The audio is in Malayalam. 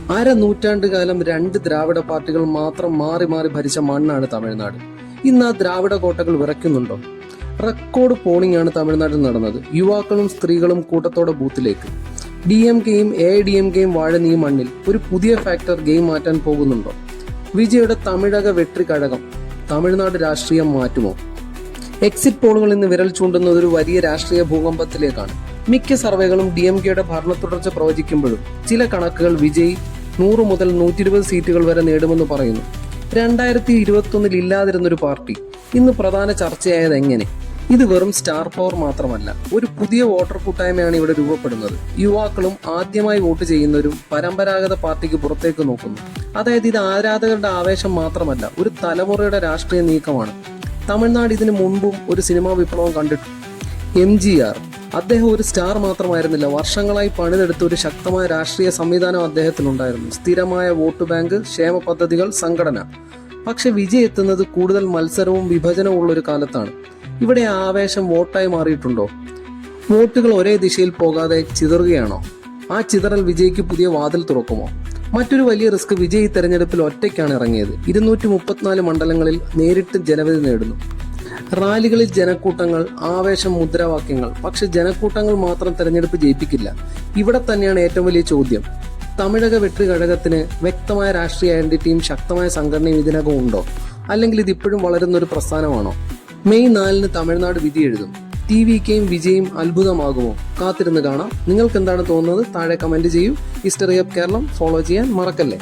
നൂറ്റാണ്ടുകാലം രണ്ട് ദ്രാവിഡ പാർട്ടികൾ മാത്രം മാറി മാറി ഭരിച്ച മണ്ണാണ് തമിഴ്നാട്. ഇന്ന് ആ ദ്രാവിഡ കോട്ടകൾ വിറയ്ക്കുന്നുണ്ടോ? റെക്കോർഡ് പോളിംഗ് ആണ് തമിഴ്നാട്ടിൽ നടന്നത്. യുവാക്കളും സ്ത്രീകളും കൂട്ടത്തോടെ ബൂത്തിലേക്ക്. DMKയും AIDMKയും വാഴുന്ന ഈ മണ്ണിൽ ഒരു പുതിയ ഫാക്ടർ ഗെയിം മാറ്റാൻ പോകുന്നുണ്ടോ? വിജയുടെ തമിഴക വെട്രി കഴകം തമിഴ്നാട് രാഷ്ട്രീയം മാറ്റുമോ? എക്സിറ്റ് പോളുകൾ ഇന്ന് വിരൽ ചൂണ്ടുന്നത് ഒരു വലിയ രാഷ്ട്രീയ ഭൂകമ്പത്തിലേക്കാണ്. മിക്ക സർവേകളും DMKയുടെ ഭരണ തുടർച്ച പ്രവചിക്കുമ്പോഴും ചില കണക്കുകൾ വിജയ് 100 മുതൽ 120 സീറ്റുകൾ വരെ നേടുമെന്ന് പറയുന്നു. 2021 ഇല്ലാതിരുന്നൊരു പാർട്ടി ഇന്ന് പ്രധാന ചർച്ചയായത് എങ്ങനെ? ഇത് വെറും സ്റ്റാർ പവർ മാത്രമല്ല, ഒരു പുതിയ വോട്ടർ കൂട്ടായ്മയാണ് ഇവിടെ രൂപപ്പെടുന്നത്. യുവാക്കളും ആദ്യമായി വോട്ട് ചെയ്യുന്നവരും പരമ്പരാഗത പാർട്ടിക്ക് പുറത്തേക്ക് നോക്കുന്നു. അതായത് ഇത് ആരാധകരുടെ ആവേശം മാത്രമല്ല, ഒരു തലമുറയുടെ രാഷ്ട്രീയ നീക്കമാണ്. തമിഴ്നാട് ഇതിനു മുൻപും ഒരു സിനിമാ വിപ്ലവം കണ്ടിട്ടു. MGR അദ്ദേഹം ഒരു സ്റ്റാർ മാത്രമായിരുന്നില്ല, വർഷങ്ങളായി പണിതെടുത്ത ഒരു ശക്തമായ രാഷ്ട്രീയ സംവിധാനം അദ്ദേഹത്തിനുണ്ടായിരുന്നു. സ്ഥിരമായ വോട്ട് ബാങ്ക്, ക്ഷേമ പദ്ധതികൾ, സംഘടന. പക്ഷെ വിജയ് എത്തുന്നത് കൂടുതൽ മത്സരവും വിഭജനവും ഉള്ളൊരു കാലത്താണ്. ഇവിടെ ആവേശം വോട്ടായി മാറിയിട്ടുണ്ടോ? വോട്ടുകൾ ഒരേ ദിശയിൽ പോകാതെ ചിതറുകയാണോ? ആ ചിതറൽ വിജയ്ക്ക് പുതിയ വാതിൽ തുറക്കുമോ? മറ്റൊരു വലിയ റിസ്ക്, വിജയ് തെരഞ്ഞെടുപ്പിൽ ഒറ്റയ്ക്കാണ് ഇറങ്ങിയത്. 234 മണ്ഡലങ്ങളിൽ നേരിട്ട് ജനവിധി നേടുന്നു. റാലികളിൽ ജനക്കൂട്ടങ്ങൾ, ആവേശം, മുദ്രാവാക്യങ്ങൾ. പക്ഷെ ജനക്കൂട്ടങ്ങൾ മാത്രം തെരഞ്ഞെടുപ്പ് ജയിപ്പിക്കില്ല. ഇവിടെ തന്നെയാണ് ഏറ്റവും വലിയ ചോദ്യം. തമിഴക വെട്രി കഴകത്തിന് വ്യക്തമായ രാഷ്ട്രീയ ഐഡന്റിറ്റിയും ശക്തമായ സംഘടനയും ഇതിനകം ഉണ്ടോ? അല്ലെങ്കിൽ ഇതിപ്പോഴും വളരുന്നൊരു പ്രസ്ഥാനമാണോ? മെയ് 4 തമിഴ്നാട് വിധി എഴുതും. TVKയും വിജയും അത്ഭുതമാകുമോ? കാത്തിരുന്ന് കാണാം. നിങ്ങൾക്ക് എന്താണ് തോന്നുന്നത്? താഴെ കമന്റ് ചെയ്യൂ. ഹിസ്റ്ററി ഓഫ് കേരളം ഫോളോ ചെയ്യാൻ മറക്കല്ലേ.